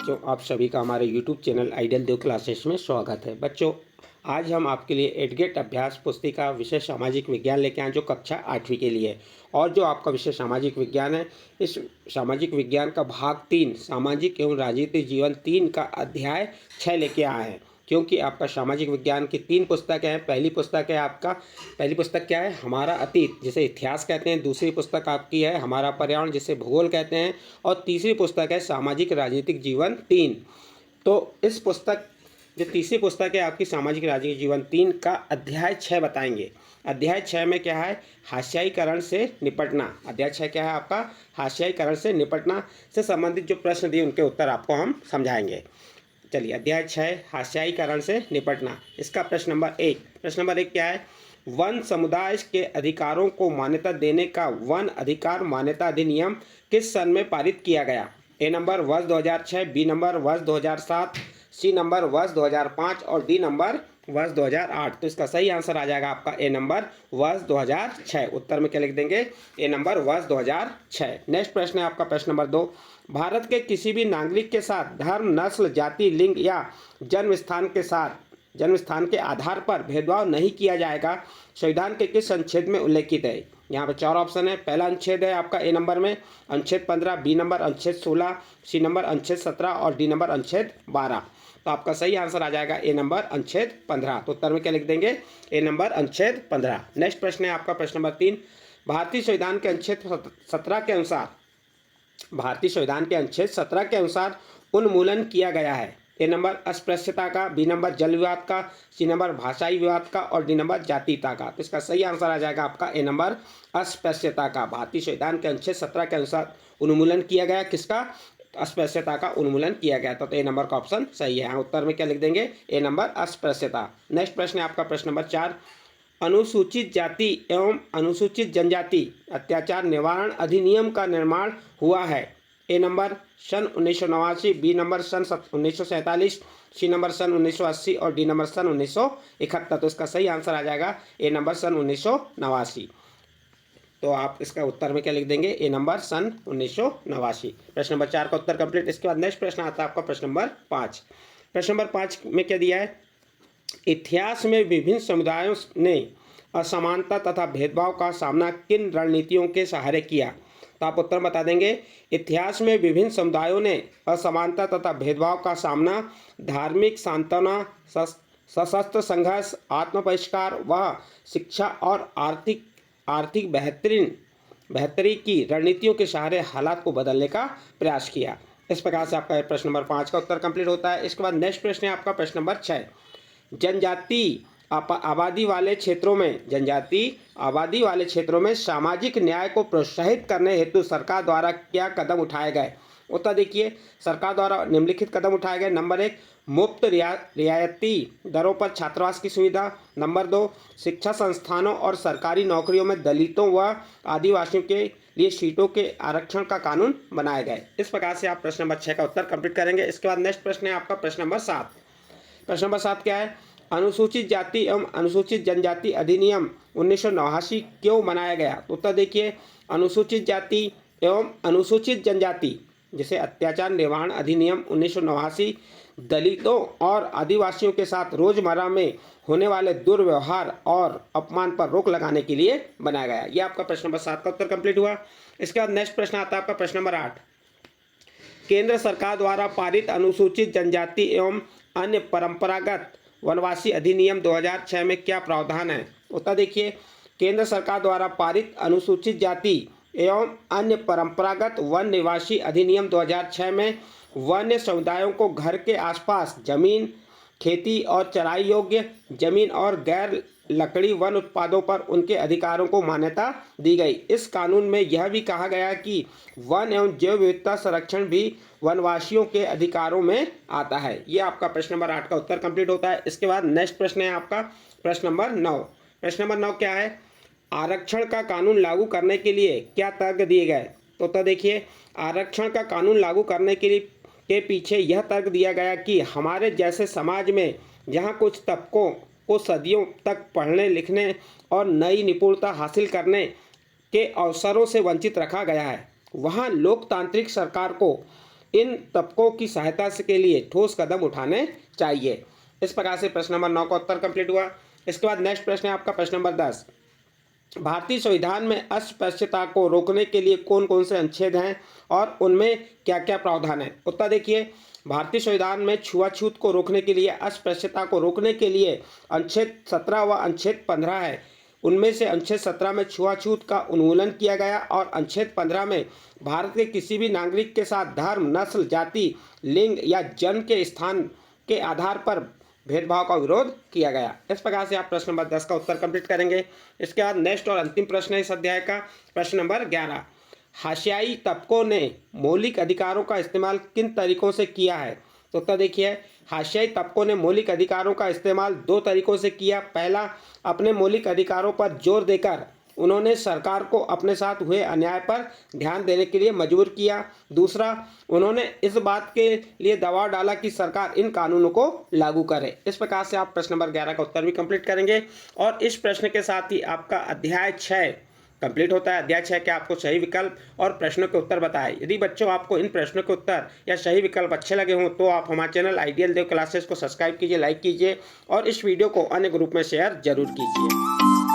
बच्चों, आप सभी का हमारे यूट्यूब चैनल आइडियल देव क्लासेस में स्वागत है। बच्चों, आज हम आपके लिए एडगेट अभ्यास पुस्तिका विषय सामाजिक विज्ञान लेके आए जो कक्षा 8वीं के लिए है। और जो आपका विषय सामाजिक विज्ञान है, इस सामाजिक विज्ञान का भाग 3 सामाजिक एवं राजनीतिक जीवन 3 का अध्याय 6 लेके आए हैं। क्योंकि आपका सामाजिक विज्ञान की 3 पुस्तकें हैं। पहली पुस्तक है आपका, पहली पुस्तक क्या है, हमारा अतीत जिसे इतिहास कहते हैं। दूसरी पुस्तक आपकी है हमारा पर्यावरण जिसे भूगोल कहते हैं। और तीसरी पुस्तक है सामाजिक राजनीतिक जीवन 3। तो इस पुस्तक जो तीसरी पुस्तक है आपकी सामाजिक राजनीतिक जीवन 3 का अध्याय 6 बताएंगे। अध्याय 6 में क्या है, हास्यायीकरण से निपटना। अध्याय 6 क्या है आपका, हास्यायीकरण से निपटना से संबंधित जो प्रश्न दिए उनके उत्तर आपको हम समझाएंगे। चलिए, अध्याय 6 हास्यायीकरण से निपटना। इसका प्रश्न नंबर 1, प्रश्न नंबर 1 क्या है, वन समुदाय के अधिकारों को मान्यता देने का वन अधिकार मान्यता अधिनियम किस सन में पारित किया गया। ए नंबर वर्ष 2006, बी नंबर वर्ष 2007, सी नंबर वर्ष 2005 और डी नंबर वर्ष 2008। तो इसका सही आंसर आ जाएगा आपका ए नंबर वर्ष 2006। उत्तर में क्या लिख देंगे, ए नंबर वर्ष 2006। नेक्स्ट प्रश्न है आपका प्रश्न नंबर 2, भारत के किसी भी नागरिक के साथ धर्म, नस्ल, जाति, लिंग या जन्म स्थान के आधार पर भेदभाव नहीं किया जाएगा, संविधान के किस अनुच्छेद में उल्लेखित है। यहाँ पे 4 ऑप्शन है। पहला अनुच्छेद है आपका ए नंबर में अनुच्छेद 15, बी नंबर अनुच्छेद 16, सी नंबर अनुच्छेद 17 और डी नंबर अनुच्छेद 12। तो आपका सही आंसर आ जाएगा ए नंबर अनुच्छेद 15। तो उत्तर में क्या लिख देंगे, ए नंबर अनुच्छेद 15। नेक्स्ट प्रश्न है आपका प्रश्न नंबर 3, भारतीय संविधान के अनुच्छेद 17 के अनुसार उन्मूलन किया गया है। ए नंबर अस्पृश्यता का, बी नंबर जल विवाद का, सी नंबर भाषाई विवाद का और डी नंबर जातीयता का। तो इसका सही आंसर आ जाएगा आपका ए नंबर अस्पृश्यता का। भारतीय संविधान के अनुच्छेद 17 के अनुसार उन्मूलन किया गया, किसका, अस्पृश्यता का उन्मूलन किया गया। तो ए नंबर का ऑप्शन सही है। उत्तर में क्या लिख देंगे, ए नंबर अस्पृश्यता। नेक्स्ट प्रश्न है आपका प्रश्न नंबर 4, अनुसूचित जाति एवं अनुसूचित जनजाति अत्याचार निवारण अधिनियम का निर्माण हुआ है। ए नंबर सन 1989, बी नंबर सन 1947, सी नंबर सन 1980 और डी नंबर सन 1971। तो इसका सही आंसर आ जाएगा ए नंबर सन 1989। तो आप इसका उत्तर में क्या लिख देंगे, ए नंबर सन 1989। प्रश्न नंबर 4 का उत्तर कंप्लीट। इसके बाद नेक्स्ट प्रश्न आता है आपका प्रश्न नंबर 5। प्रश्न नंबर 5 में क्या दिया है, इतिहास में विभिन्न समुदायों ने असमानता तथा भेदभाव का सामना किन रणनीतियों के सहारे किया। तो आप उत्तर बता देंगे, इतिहास में विभिन्न समुदायों ने असमानता तथा भेदभाव का सामना धार्मिक सांत्वना, सशस्त्र संघर्ष, आत्मपरिष्कार व शिक्षा और आर्थिक बेहतरी की रणनीतियों के सहारे हालात को बदलने का प्रयास किया। इस प्रकार से आपका प्रश्न नंबर 5 का उत्तर कंप्लीट होता है। इसके बाद नेक्स्ट प्रश्न है आपका प्रश्न नंबर 6, जनजाति आबादी वाले क्षेत्रों में सामाजिक न्याय को प्रोत्साहित करने हेतु सरकार द्वारा क्या कदम उठाए गए। उत्तर देखिए, सरकार द्वारा निम्नलिखित कदम उठाए गए। नंबर 1, मुफ्त रियायती दरों पर छात्रावास की सुविधा। नंबर 2, शिक्षा संस्थानों और सरकारी नौकरियों में दलितों व आदिवासियों के लिए सीटों के आरक्षण का कानून बनाए गए। इस प्रकार से आप प्रश्न नंबर 6 का उत्तर कंप्लीट करेंगे। इसके बाद नेक्स्ट प्रश्न है आपका प्रश्न नंबर 7। प्रश्न नंबर 7 क्या है, अनुसूचित जाति एवं अनुसूचित जनजाति अधिनियम 1989 क्यों बनाया गया। तो उत्तर देखिए, अनुसूचित जाति एवं अनुसूचित जनजाति जैसे अत्याचार निवारण अधिनियम 1989 दलितों और आदिवासियों के साथ रोजमर्रा में होने वाले दुर्व्यवहार और अपमान पर रोक लगाने के लिए बनाया गया। यह आपका प्रश्न नंबर 7 का उत्तर कंप्लीट हुआ। इसके बाद नेक्स्ट प्रश्न आता है आपका प्रश्न नंबर 8, केंद्र सरकार द्वारा पारित अनुसूचित जनजाति एवं अन्य परंपरागत वनवासी अधिनियम 2006 में क्या प्रावधान है। उत्तर देखिए, केंद्र सरकार द्वारा पारित अनुसूचित जाति एवं अन्य परंपरागत वन निवासी अधिनियम 2006 में वन्य समुदायों को घर के आसपास जमीन, खेती और चराई योग्य जमीन और गैर लकड़ी वन उत्पादों पर उनके अधिकारों को मान्यता दी गई। इस कानून में यह भी कहा गया कि वन एवं जैव विविधता संरक्षण भी वनवासियों के अधिकारों में आता है। यह आपका प्रश्न नंबर 8 का उत्तर कंप्लीट होता है। इसके बाद नेक्स्ट प्रश्न है आपका प्रश्न नंबर 9। प्रश्न नंबर 9 क्या है, आरक्षण का कानून लागू करने के लिए क्या तर्क दिए गए। तो देखिए, आरक्षण का कानून लागू करने के पीछे यह तर्क दिया गया कि हमारे जैसे समाज में जहाँ कुछ तबकों को सदियों तक पढ़ने लिखने और नई निपुणता हासिल करने के अवसरों से वंचित रखा गया है, वहाँ लोकतांत्रिक सरकार को इन तबकों की सहायता के लिए ठोस कदम उठाने चाहिए। इस प्रकार से प्रश्न नंबर 9 का उत्तर कंप्लीट हुआ। इसके बाद नेक्स्ट प्रश्न है आपका प्रश्न नंबर 10। भारतीय संविधान में अस्पृश्यता को रोकने के लिए कौन कौन से अनुच्छेद हैं और उनमें क्या क्या प्रावधान है। उत्तर देखिए, भारतीय संविधान में छुआछूत को रोकने के लिए, अस्पृश्यता को रोकने के लिए अनुच्छेद 17 व अनुच्छेद 15 है। उनमें से अनुच्छेद 17 में छुआछूत का उन्मूलन किया गया और अनुच्छेद 15 में भारत के किसी भी नागरिक के साथ धर्म, नस्ल, जाति, लिंग या जन्म के स्थान के आधार पर भेदभाव का विरोध किया गया। इस प्रकार से आप प्रश्न नंबर 10 का उत्तर कंप्लीट करेंगे। इसके बाद नेक्स्ट और अंतिम प्रश्न है इस अध्याय का, प्रश्न नंबर 11। हाशियाई तबकों ने मौलिक अधिकारों का इस्तेमाल किन तरीकों से किया है। तो उत्तर देखिए, हाशियाई तबकों ने मौलिक अधिकारों का इस्तेमाल 2 तरीकों से किया। पहला, अपने मौलिक अधिकारों पर जोर देकर उन्होंने सरकार को अपने साथ हुए अन्याय पर ध्यान देने के लिए मजबूर किया। दूसरा, उन्होंने इस बात के लिए दबाव डाला कि सरकार इन कानूनों को लागू करे। इस प्रकार से आप प्रश्न नंबर 11 का उत्तर भी कंप्लीट करेंगे और इस प्रश्न के साथ ही आपका अध्याय 6 कंप्लीट होता है। अध्याय 6 के आपको सही विकल्प और प्रश्नों के उत्तर बताए। यदि बच्चों आपको इन प्रश्नों के उत्तर या सही विकल्प अच्छे लगे हों तो आप हमारे चैनल आइडियल देव क्लासेस को सब्सक्राइब कीजिए, लाइक कीजिए और इस वीडियो को अन्य ग्रुप में शेयर जरूर कीजिए।